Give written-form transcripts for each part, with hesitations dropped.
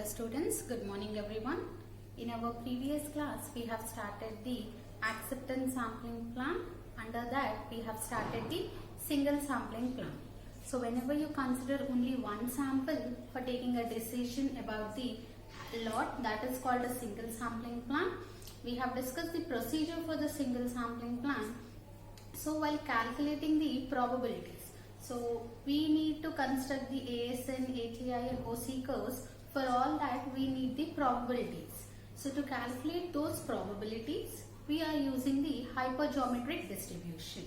Hello students, good morning everyone. In our previous class we have started the acceptance sampling plan. Under that we have started the single sampling plan. So whenever you consider only one sample for taking a decision about the lot, that is called a single sampling plan. We have discussed the procedure for the single sampling plan. So while calculating the probabilities, so we need to construct the ASN, ATI and OC curves. For all that we need the probabilities. So to calculate those probabilities, we are using the hypergeometric distribution.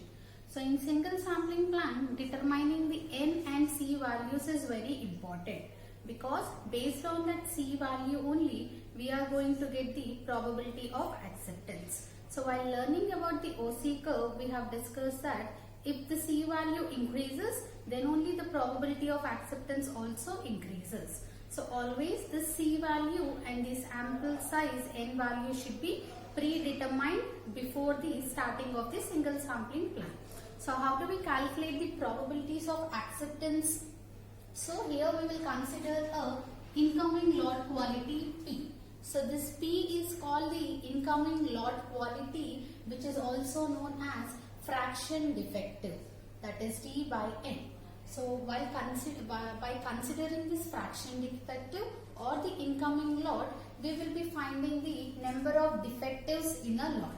So in single sampling plan, determining the N and C values is very important, because based on that C value only, we are going to get the probability of acceptance. So while learning about the OC curve, we have discussed that if the C value increases, then only the probability of acceptance also increases. So always the C value and the sample size N value should be predetermined before the starting of the single sampling plan. So how do we calculate the probabilities of acceptance? So here we will consider a incoming lot quality P. So this P is called the incoming lot quality, which is also known as fraction defective, that is D by N. So while by considering this fraction defective or the incoming lot, we will be finding the number of defectives in a lot.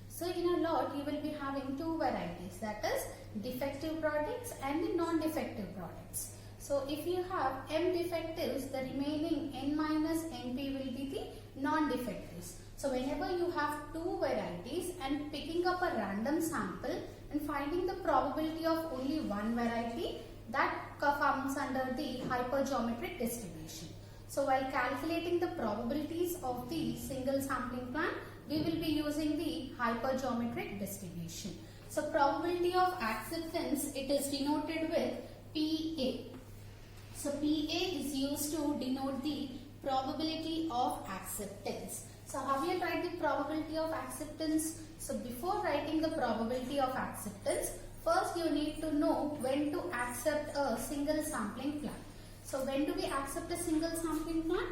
So in a lot you will be having two varieties, that is defective products and the non-defective products. So if you have M defectives, the remaining N minus NP will be the non-defectives. So whenever you have two varieties and picking up a random sample and finding the probability of only one variety, that comes under the hypergeometric distribution. So while calculating the probabilities of the single sampling plan, we will be using the hypergeometric distribution. So probability of acceptance, it is denoted with PA. So PA is used to denote the probability of acceptance. So how we will write the probability of acceptance? So before writing the probability of acceptance, first you need to know when to accept a single sampling plan. So when do we accept a single sampling plan?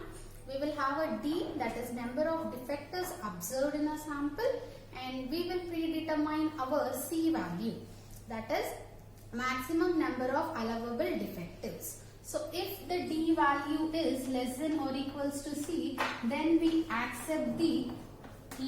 We will have a D, that is number of defectives observed in a sample, and we will predetermine our C value, that is maximum number of allowable defectives. So if the D value is less than or equals to C, then we accept the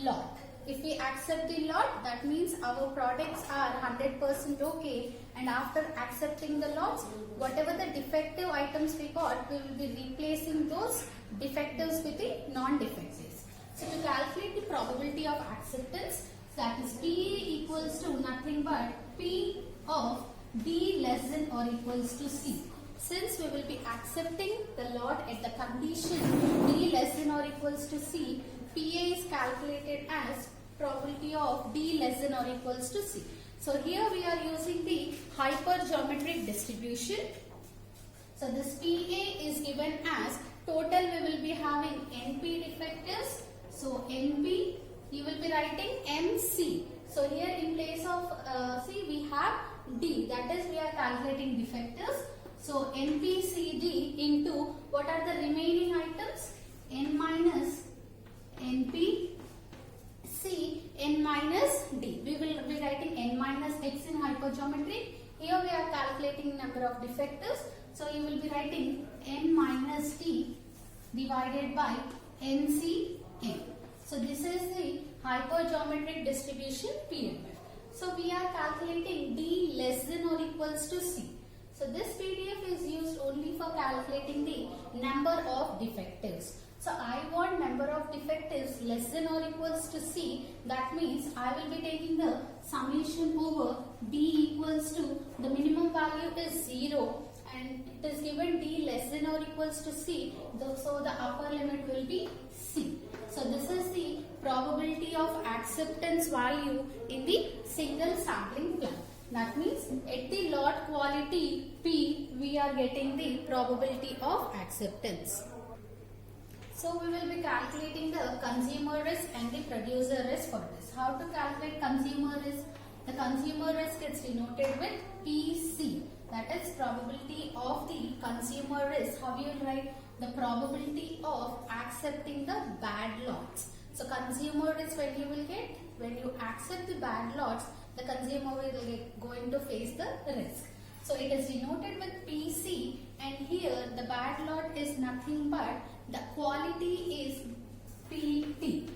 lot. If we accept the lot, that means our products are 100% okay, and after accepting the lots, whatever the defective items we got, we will be replacing those defectives with the non-defectives. So to calculate the probability of acceptance, that is P equals to nothing but P of D less than or equals to C. Since we will be accepting the lot at the condition D less than or equals to C, PA is calculated as probability of D less than or equals to C. So here we are using the hypergeometric distribution. So this PA is given as total we will be having NP defectives. So NP, you will be writing MC. So here in place of C we have D, that is we are calculating defectives. So NPCD into what are the remaining items? N minus NP, C, N minus D. We will be writing N minus X in hypergeometry. Here we are calculating number of defectives. So you will be writing N minus D divided by NCN. So this is the hypergeometric distribution PMF. So we are calculating D less than or equals to C. So this PDF is used only for calculating the number of defectives. So I want number of defectives less than or equals to C. That means I will be taking the summation over D equals to, the minimum value is 0 and it is given D less than or equals to C. So the upper limit will be C. So this is the probability of acceptance value in the single sampling plan. That means at the lot quality P, we are getting the probability of acceptance. So we will be calculating the consumer risk and the producer risk for this. How to calculate consumer risk? The consumer risk is denoted with PC. That is probability of the consumer risk. How you will write? the probability of accepting the bad lots. So consumer risk, when you accept the bad lots, the consumer will going to face the risk. So it is denoted with PC, and here the bad lot is nothing but the quality is PT.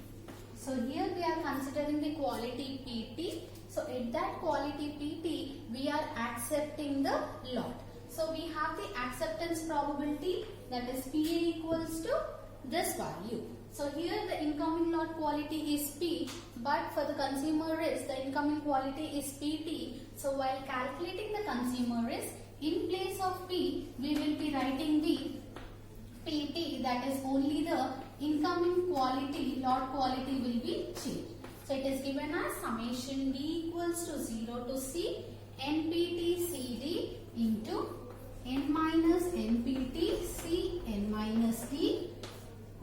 So here we are considering the quality PT. So at that quality PT, we are accepting the lot. So we have the acceptance probability, that is PA equals to this value. So here the incoming lot quality is P, but for the consumer risk, the incoming quality is PT. So while calculating the consumer risk, in place of P, we will be writing the PT, that is only the incoming quality, lot quality will be changed. So it is given as summation D equals to 0 to C NPT CD into N minus NPT C N minus D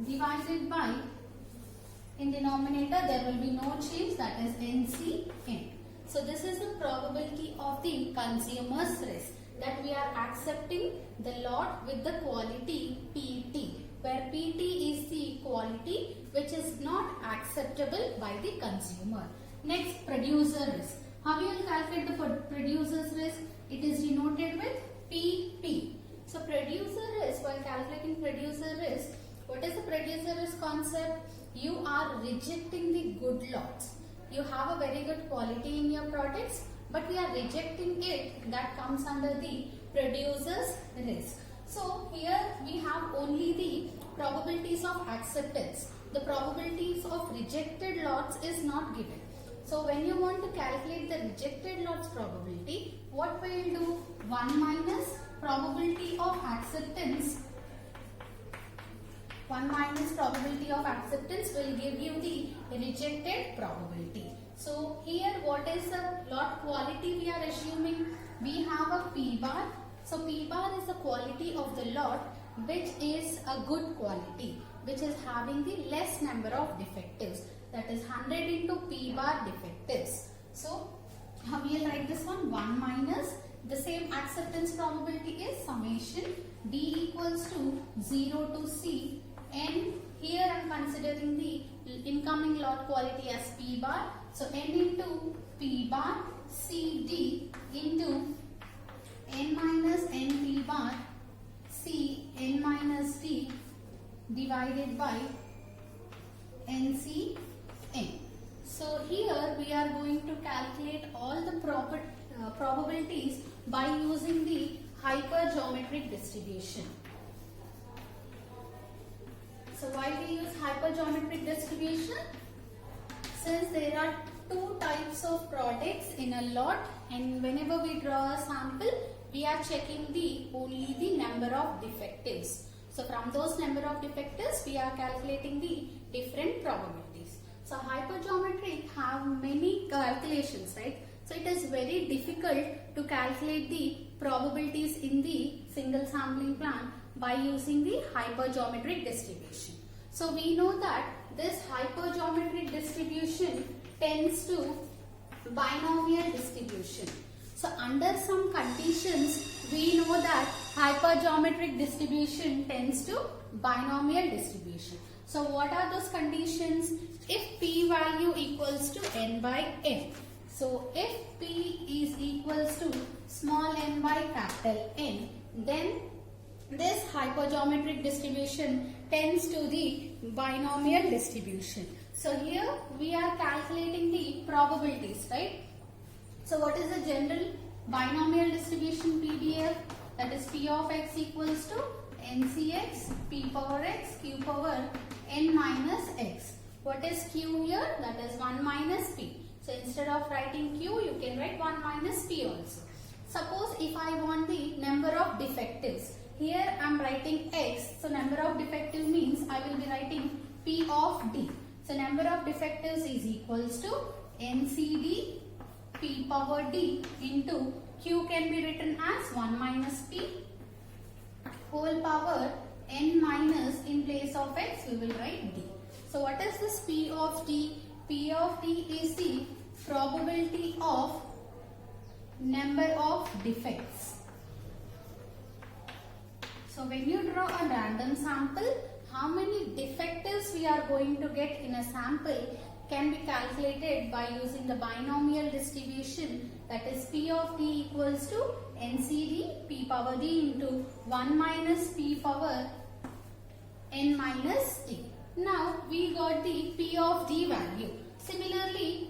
divided by, in denominator there will be no change, that is NCN. So this is the probability of the consumer's risk, that we are accepting the lot with the quality PT, where PT is the quality which is not acceptable by the consumer. Next, producer risk. How you will calculate the producer's risk? It is denoted with PP. So producer risk, while calculating producer risk, what is the producer risk concept? You are rejecting the good lots. You have a very good quality in your products, but we are rejecting it. That comes under the producer's risk. So here we have only the probabilities of acceptance. The probabilities of rejected lots is not given. So when you want to calculate the rejected lots probability, what we will do? 1 minus probability of acceptance. 1 minus probability of acceptance will give you the rejected probability. So here what is the lot quality we are assuming? We have a P bar. So P bar is the quality of the lot which is a good quality, which is having the less number of defectives, that is 100 into P bar defectives. So how we will write this one? 1 minus the same acceptance probability is summation D equals to 0 to C, and here I am considering the incoming lot quality as P bar. So N into P bar CD into N minus N P bar C N minus D divided by NCN. So here we are going to calculate all the probabilities by using the hypergeometric distribution. So why we use hypergeometric distribution? Since there are two types of products in a lot, and whenever we draw a sample, we are checking only the number of defectives. So from those number of defectives, we are calculating the different probabilities. So hypergeometric have many calculations, right? So it is very difficult to calculate the probabilities in the single sampling plan by using the hypergeometric distribution. So we know that this hypergeometric distribution tends to binomial distribution. So under some conditions, we know that hypergeometric distribution tends to binomial distribution. So what are those conditions? If P value equals to n by n. So if P is equals to small n by capital N, then this hypergeometric distribution tends to the binomial distribution. So here we are calculating the probabilities, right? So what is the general binomial distribution PDF? That is P of x equals to NCx P power x Q power n minus x. What is Q here? That is 1 minus P. So instead of writing Q, you can write 1 minus P also. Suppose if I want the number of defectives. Here I am writing x. So number of defective means I will be writing P of D. So number of defectives is equals to NCD P power D into Q can be written as 1 minus P whole power n minus, in place of x we will write D. So what is this P of D? P of D is the probability of number of defects. So when you draw a random sample, how many defectives we are going to get in a sample can be calculated by using the binomial distribution, that is P of d equals to NCD P power d into 1 minus P power n minus d. Now we got the P of d value. Similarly,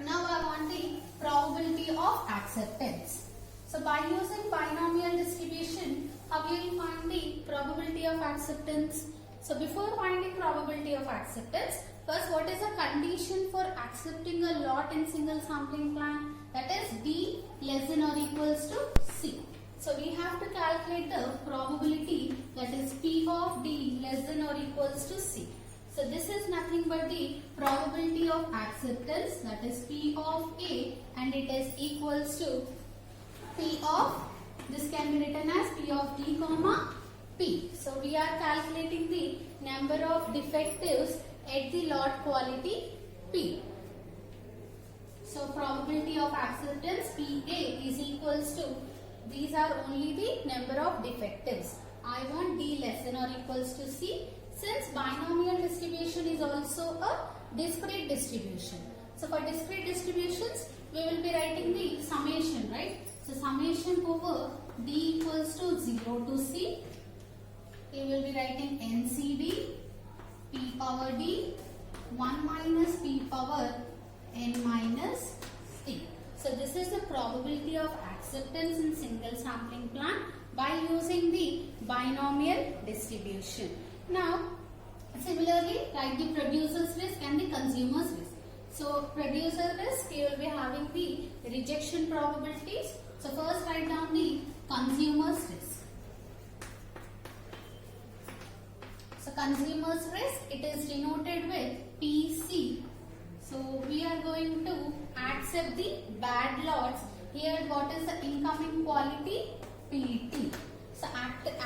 now I want the probability of acceptance. So by using binomial distribution, how will you find the probability of acceptance? So before finding probability of acceptance, first what is the condition for accepting a lot in single sampling plan? That is D less than or equals to C. So we have to calculate the probability, that is P of D less than or equals to C. So this is nothing but the probability of acceptance, that is P of A, and it is equals to P of, this can be written as P of D comma P. So we are calculating the number of defectives at the lot quality P. So probability of acceptance PA is equals to, these are only the number of defectives. I want D less than or equals to C. Since binomial distribution is also a discrete distribution. So for discrete distributions, we will be writing the summation, right? So summation over D equals to 0 to C. We will be writing NCD P power D 1 minus P power n minus D. So this is the probability of acceptance in single sampling plan by using the binomial distribution. Now, similarly, write the producer's risk and the consumer's risk. So, producer risk, you will be having the rejection probabilities. So, first write down the consumer's risk. So, consumer's risk, it is denoted with PC. So, we are going to accept the bad lots. Here, what is the incoming quality? PT. So,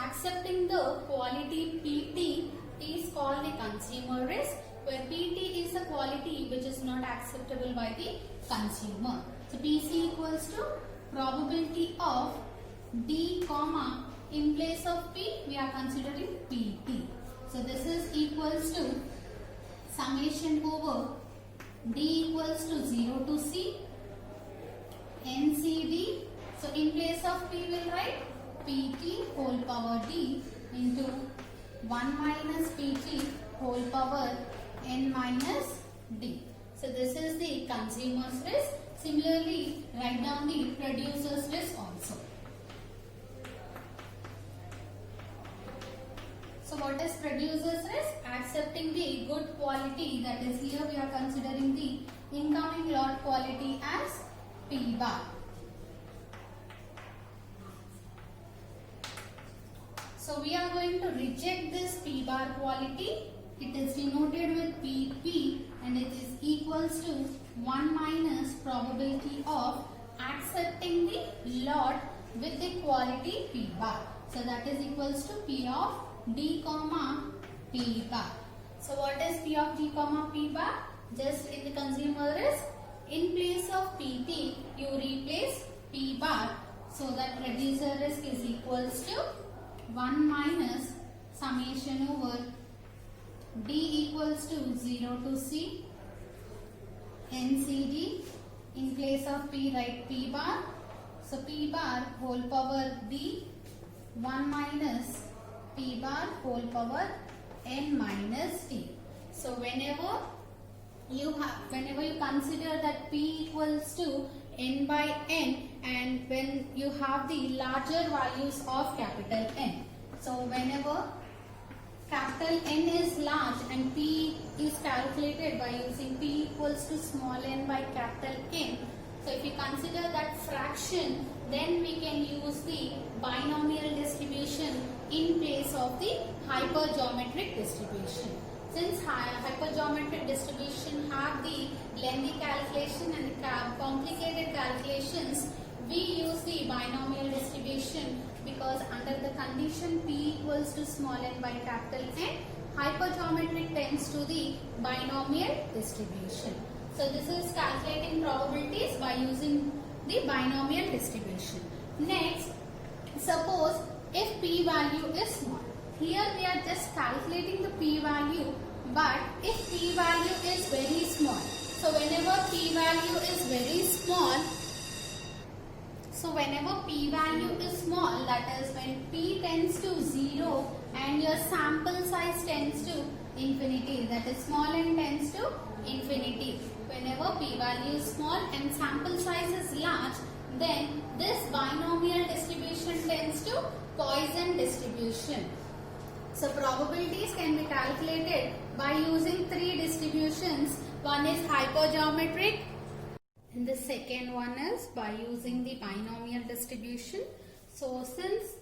accepting the quality PT is called the consumer risk, where PT is the quality which is not acceptable by the consumer. So, PC equals to probability of D comma, in place of P we are considering PT. So, this is equals to summation over D equals to 0 to C NCD. So, in place of P we will write PT whole power D into 1 minus PT whole power n minus D. So this is the consumer's risk. Similarly, write down the producer's risk also. So what is producer's risk? Accepting the good quality, that is here we are considering the incoming lot quality as P bar. So we are going to reject this P bar quality. It is denoted with PP and it is equals to 1 minus probability of accepting the lot with the quality P bar. So that is equals to P of D comma P bar. So what is P of D comma P bar? Just in the consumer risk, in place of PT you replace P bar, so that producer risk is equals to 1 minus summation over D equals to 0 to C NCD, in place of P write P bar. So P bar whole power D 1 minus P bar whole power n minus D. So whenever you consider that P equals to n by n, and when you have the larger values of capital N. So whenever capital N is large and P is calculated by using P equals to small n by capital N. So if you consider that fraction, then we can use the binomial distribution in place of the hypergeometric distribution. Since hypergeometric distribution have the lengthy calculation and complicated calculations, we use the binomial distribution because under the condition P equals to small n by capital N, hypergeometric tends to the binomial distribution. So this is calculating probabilities by using the binomial distribution. Next, suppose if p value is small. Here we are just calculating the p value, but if p value is very small, so whenever p value is very small, that is when p tends to 0 and your sample size tends to infinity, that is small n tends to infinity. Whenever p value is small and sample size is large, then this binomial distribution tends to Poisson distribution. So probabilities can be calculated by using three distributions. One is hypergeometric, and the second one is by using the binomial distribution. So since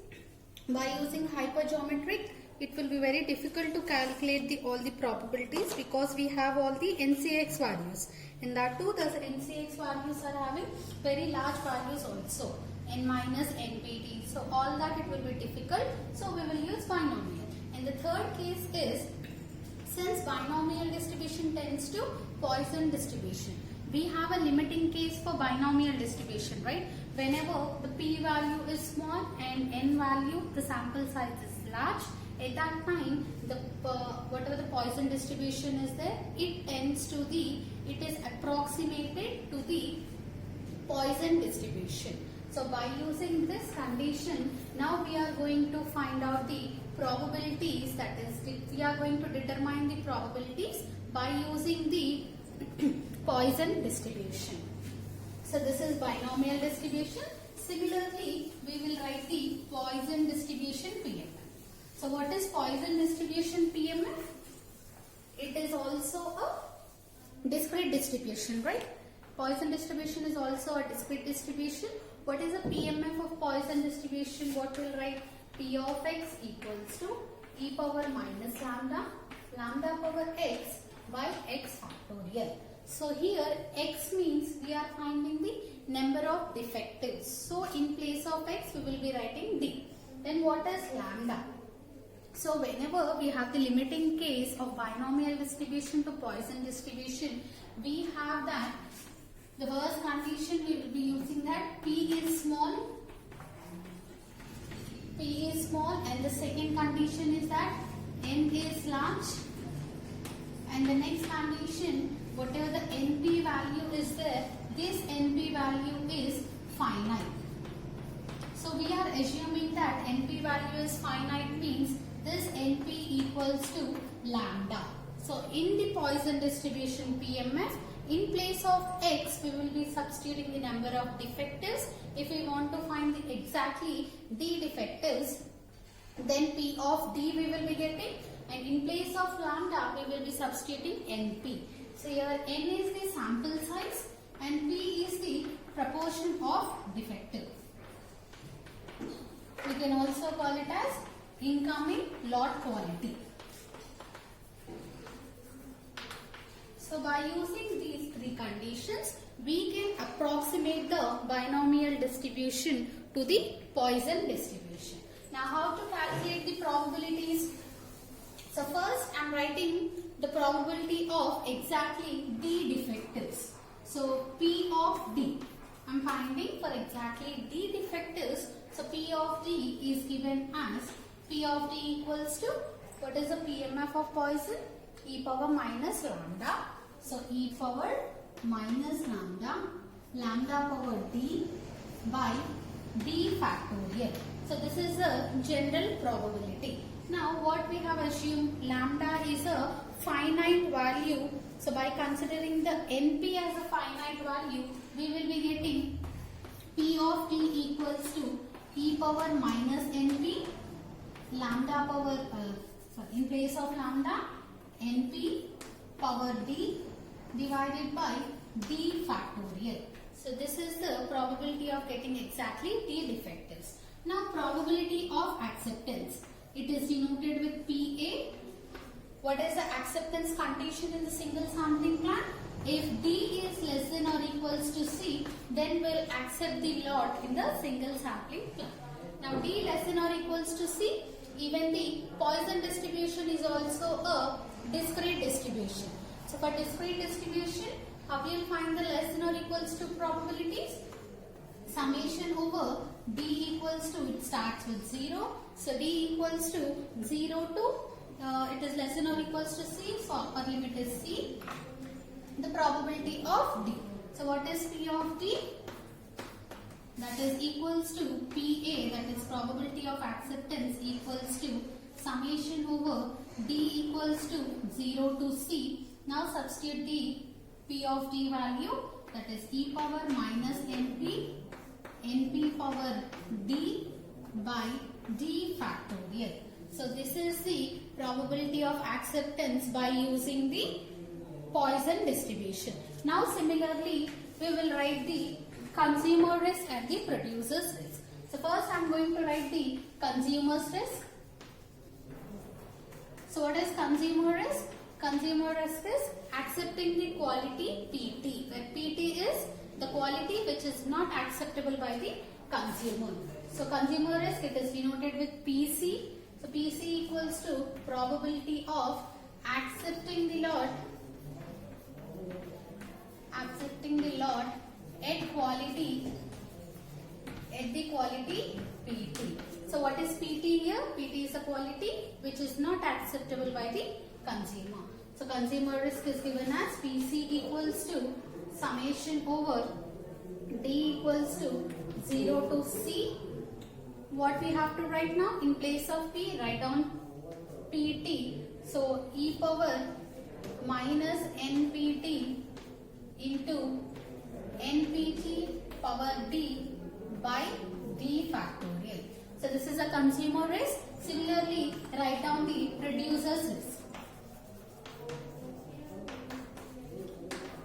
by using hypergeometric, it will be very difficult to calculate all the probabilities because we have all the NCX values. In that too, the NCX values are having very large values also, n minus npt. So all that it will be difficult. So we will use binomial. And the third case is, since binomial distribution tends to Poisson distribution, we have a limiting case for binomial distribution, right? Whenever the p value is small and n value, the sample size is large, at that time, whatever the Poisson distribution is there, it is approximated to the Poisson distribution. So by using this condition, now we are going to find out the probabilities, that is, we are going to determine the probabilities by using the Poisson distribution. So this is binomial distribution. Similarly, we will write the Poisson distribution PMF. So what is Poisson distribution PMF? It is also a discrete distribution, right? Poisson distribution is also a discrete distribution. What is the PMF of Poisson distribution? What will write? P of x equals to e power minus lambda power x by x factorial. So here x means we are finding the number of defectives. So in place of x we will be writing d. Then what is lambda? So whenever we have the limiting case of binomial distribution to Poisson distribution, we have that the first condition we will be using that p is small, and the second condition is that n is large, and the next condition, whatever the np value is there, this np value is finite. So we are assuming that np value is finite means this np equals to lambda. So in the Poisson distribution PMF, in place of x, we will be substituting the number of defectives. If we want to find the exactly d defectives, then p of d we will be getting, and in place of lambda, we will be substituting np. So here n is the sample size and p is the proportion of defective. We can also call it as incoming lot quality. So by using these three conditions, we can approximate the binomial distribution to the Poisson distribution. Now how to calculate the probabilities? So first I am writing the probability of exactly d defectives. So P of d, I am finding for exactly d defectives. So P of d is given as P of d equals to, what is the PMF of Poisson? E power minus lambda. So e power minus lambda power d by d factorial. So this is a general probability. Now what we have assumed, lambda is a finite value. So by considering the np as a finite value, we will be getting P of d equals to e power minus np lambda power, in place of lambda, np power d divided by d factorial. So this is the probability of getting exactly d defectives. Now probability of acceptance. It is denoted with PA. What is the acceptance condition in the single sampling plan? If d is less than or equals to c, then we'll accept the lot in the single sampling plan. Now d less than or equals to c, even the Poisson distribution is also a discrete distribution. So for discrete distribution, how we will find the less than or equals to probabilities? Summation over D equals to, it starts with 0. So D equals to 0 to, it is less than or equals to C. So upper limit is C. The probability of D. So what is P of D? That is equals to PA, that is probability of acceptance, equals to summation over D equals to 0 to C. Now substitute the P of D value, that is e power minus NP power D by D factorial. So this is the probability of acceptance by using the Poisson distribution. Now similarly, we will write the consumer risk and the producer's risk. So first I am going to write the consumer's risk. So what is consumer risk? Consumer risk is accepting the quality PT, where PT is the quality which is not acceptable by the consumer. So consumer risk, it is denoted with PC. So PC equals to probability of accepting the lot at the quality PT. So what is PT here? PT is a quality which is not acceptable by the consumer. So consumer risk is given as PC equals to summation over D equals to 0 to C. What we have to write now? In place of P, write down PT. So e power minus NPT into NPT power D by D factorial. So this is a consumer risk. Similarly, write down the producer's risk.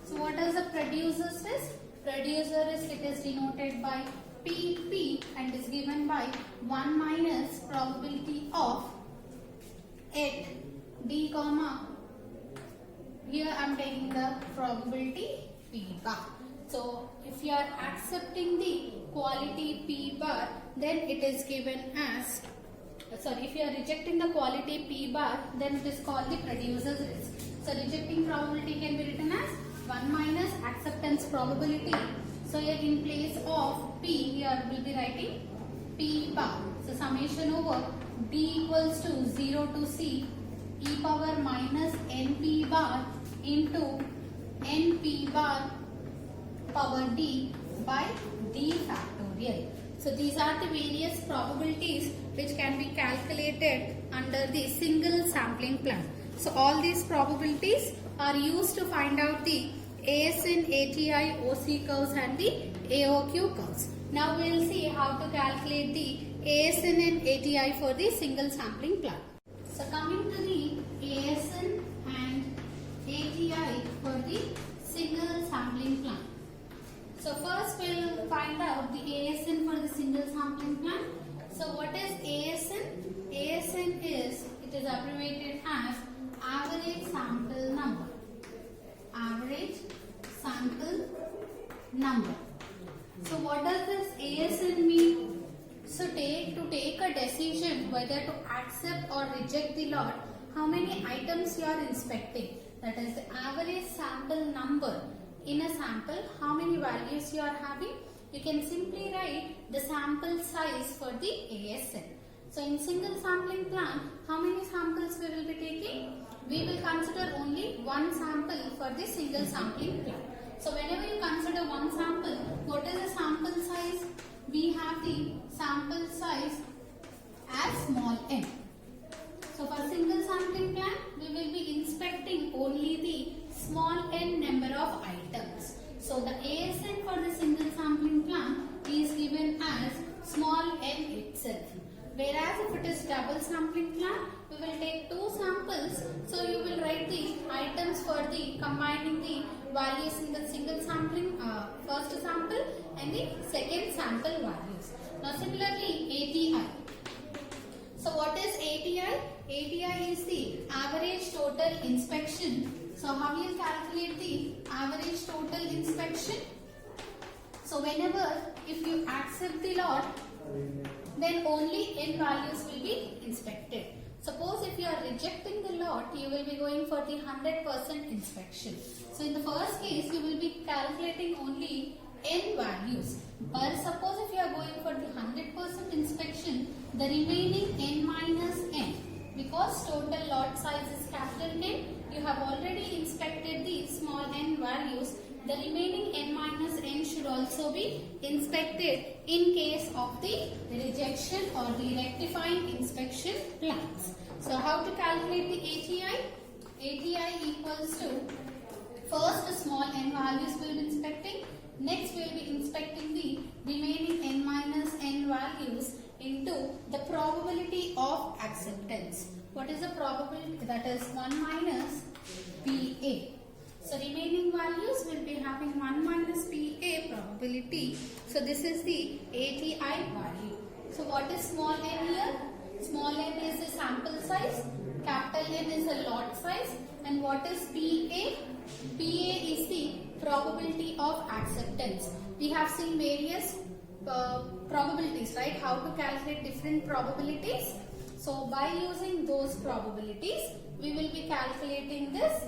So what is the producer's risk? Producer risk, it is denoted by PP and is given by 1 minus probability of at D comma, here I am taking the probability P bar. So if you are accepting the quality P bar, then it is given as, if you are rejecting the quality P bar, then it is called the producer's risk. So rejecting probability can be written as 1 minus acceptance probability. So here in place of P, here we will be writing P bar. So summation over D equals to 0 to C e power minus NP bar into NP bar power D by D factorial. So these are the various probabilities which can be calculated under the single sampling plan. So all these probabilities are used to find out the ASN, ATI, OC curves and the AOQ curves. Now we will see how to calculate the ASN and ATI for the single sampling plan. So coming to the ASN and ATI for the single sampling plan. So first we will find out the ASN for the single sampling plan. So what is ASN? ASN is, it is abbreviated as average sample number. Average sample number. So what does this ASN mean? So to take a decision whether to accept or reject the lot, how many items you are inspecting. That is the average sample number in a sample, how many values you are having. You can simply write the sample size for the ASN. So in single sampling plan, how many samples we will be taking? We will consider only one sample for the single sampling plan. So whenever you consider one sample, what is the sample size? We have the sample size as small n. So for single sampling plan, we will be inspecting only the small n number of items. So the ASN for the single sampling plan is given as small n itself. Whereas if it is double sampling plan, we will take two samples. So you will write the items for the combining the values in the single sampling first sample and the second sample values. Now similarly ATI. So what is ATI? ATI is the average total inspection. So how will you calculate the average total inspection? So whenever if you accept the lot, then only n values will be inspected. Suppose if you are rejecting the lot, you will be going for the 100% inspection. So in the first case, you will be calculating only n values. But suppose if you are going for the 100% inspection, the remaining n minus n, because total lot size is capital N, you have already inspected the small n values. The remaining n minus n should also be inspected in case of the rejection or the rectifying inspection plans. So how to calculate the ATI? ATI equals to, first small n values we will be inspecting, next we will be inspecting the remaining n minus n values into the probability of acceptance. What is the probability? That is 1 minus PA. So remaining values will be having 1 minus PA probability. So this is the ATI value. So what is small n here? Small n is the sample size, capital N is the lot size, and what is PA? PA is the probability of acceptance. We have seen various probabilities, right? How to calculate different probabilities. So by using those probabilities, we will be calculating this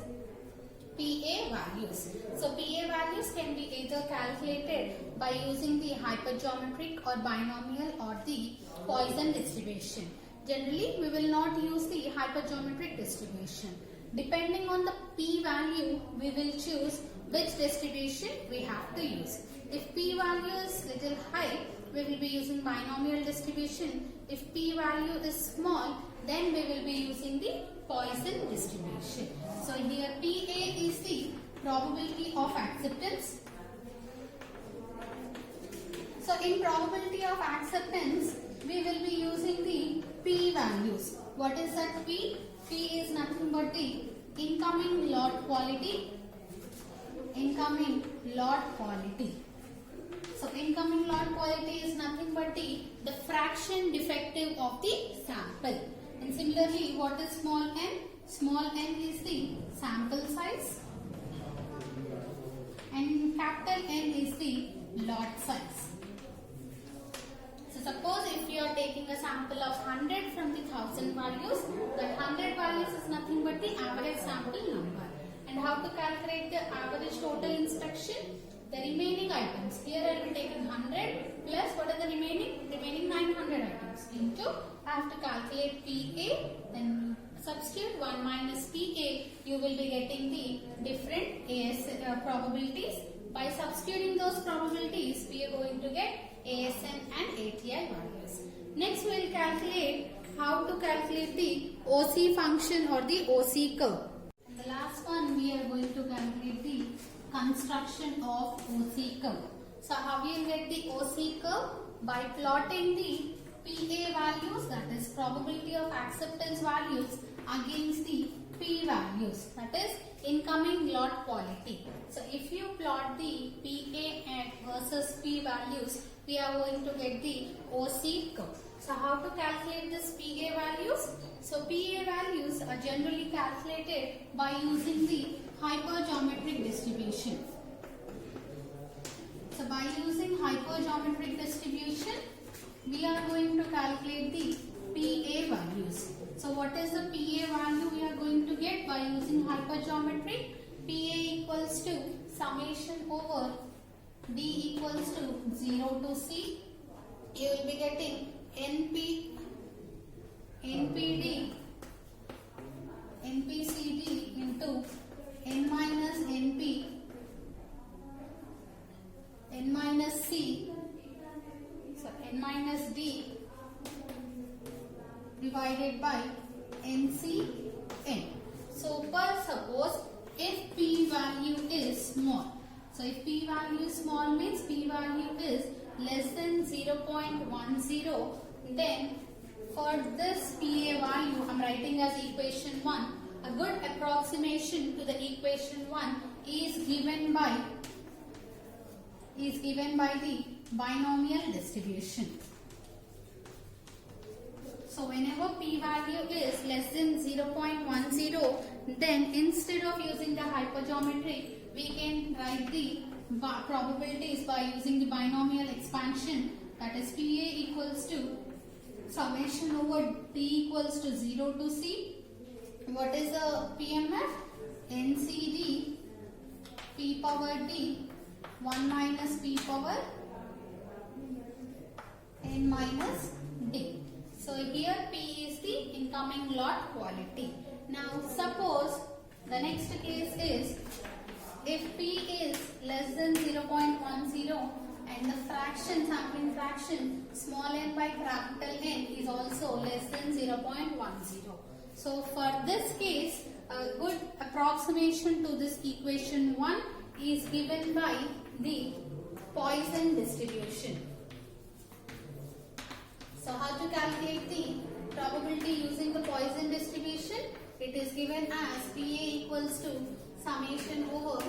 PA values. So PA values can be either calculated by using the hypergeometric or binomial or the Poisson distribution. Generally, we will not use the hypergeometric distribution. Depending on the P value, we will choose which distribution we have to use. If P value is little high, we will be using binomial distribution. If P value is small, then we will be using the Poisson distribution. So here PA is the probability of acceptance. So in probability of acceptance, we will be using the P values. What is that P? P is nothing but the incoming lot quality. Incoming lot quality. So incoming lot quality is nothing but the fraction defective of the sample. And similarly, what is small n? Small n is the sample size and capital N is the lot size. So suppose if you are taking a sample of 100 from the 1000 values, that 100 values is nothing but the average sample number. And how to calculate the average total inspection? The remaining items. Here I will be taking 100 plus what are the remaining? Remaining 900 items into, I have to calculate PA, then substitute 1 minus PA, you will be getting the different AS probabilities. By substituting those probabilities, we are going to get ASN and ATI values. Next we will calculate how to calculate the OC function or the OC curve. And the last one we are going to calculate the construction of OC curve. So how we will get the OC curve? By plotting the PA values, that is probability of acceptance values, against the P values, that is incoming lot quality. So if you plot the PA and versus P values, we are going to get the OC curve. So how to calculate this PA values? So PA values are generally calculated by using the hypergeometric distribution. So by using hypergeometric distribution, we are going to calculate the PA values. So what is the PA value we are going to get by using hypergeometry? PA equals to summation over D equals to 0 to C. You will be getting NPD, NPCD into N minus NP, N minus C, so N minus D divided by NCN. So per suppose if P value is small. So if P value is small means P value is less than 0.10, then for this PA value I am writing as equation 1. A good approximation to the equation 1 is given by the binomial distribution. So whenever P value is less than 0.10, then instead of using the hypergeometry, we can write the probabilities by using the binomial expansion, that is PA equals to summation over D equals to 0 to C. What is the PMF? NCD P power D 1 minus p power n minus d. So here p is the incoming lot quality. Now suppose the next case is if p is less than 0.10 and the fraction, sampling fraction small n by capital N is also less than 0.10. So for this case, a good approximation to this equation 1 is given by the Poisson distribution. So how to calculate the probability using the Poisson distribution? It is given as PA equals to summation over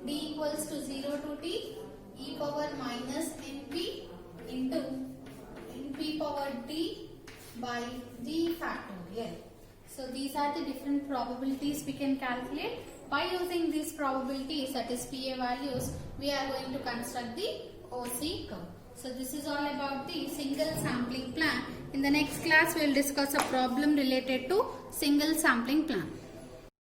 D equals to 0 to T e power minus NP into NP power D by D factorial. So these are the different probabilities we can calculate. By using these probabilities, that is PA values, we are going to construct the OC curve. So this is all about the single sampling plan. In the next class, we will discuss a problem related to single sampling plan.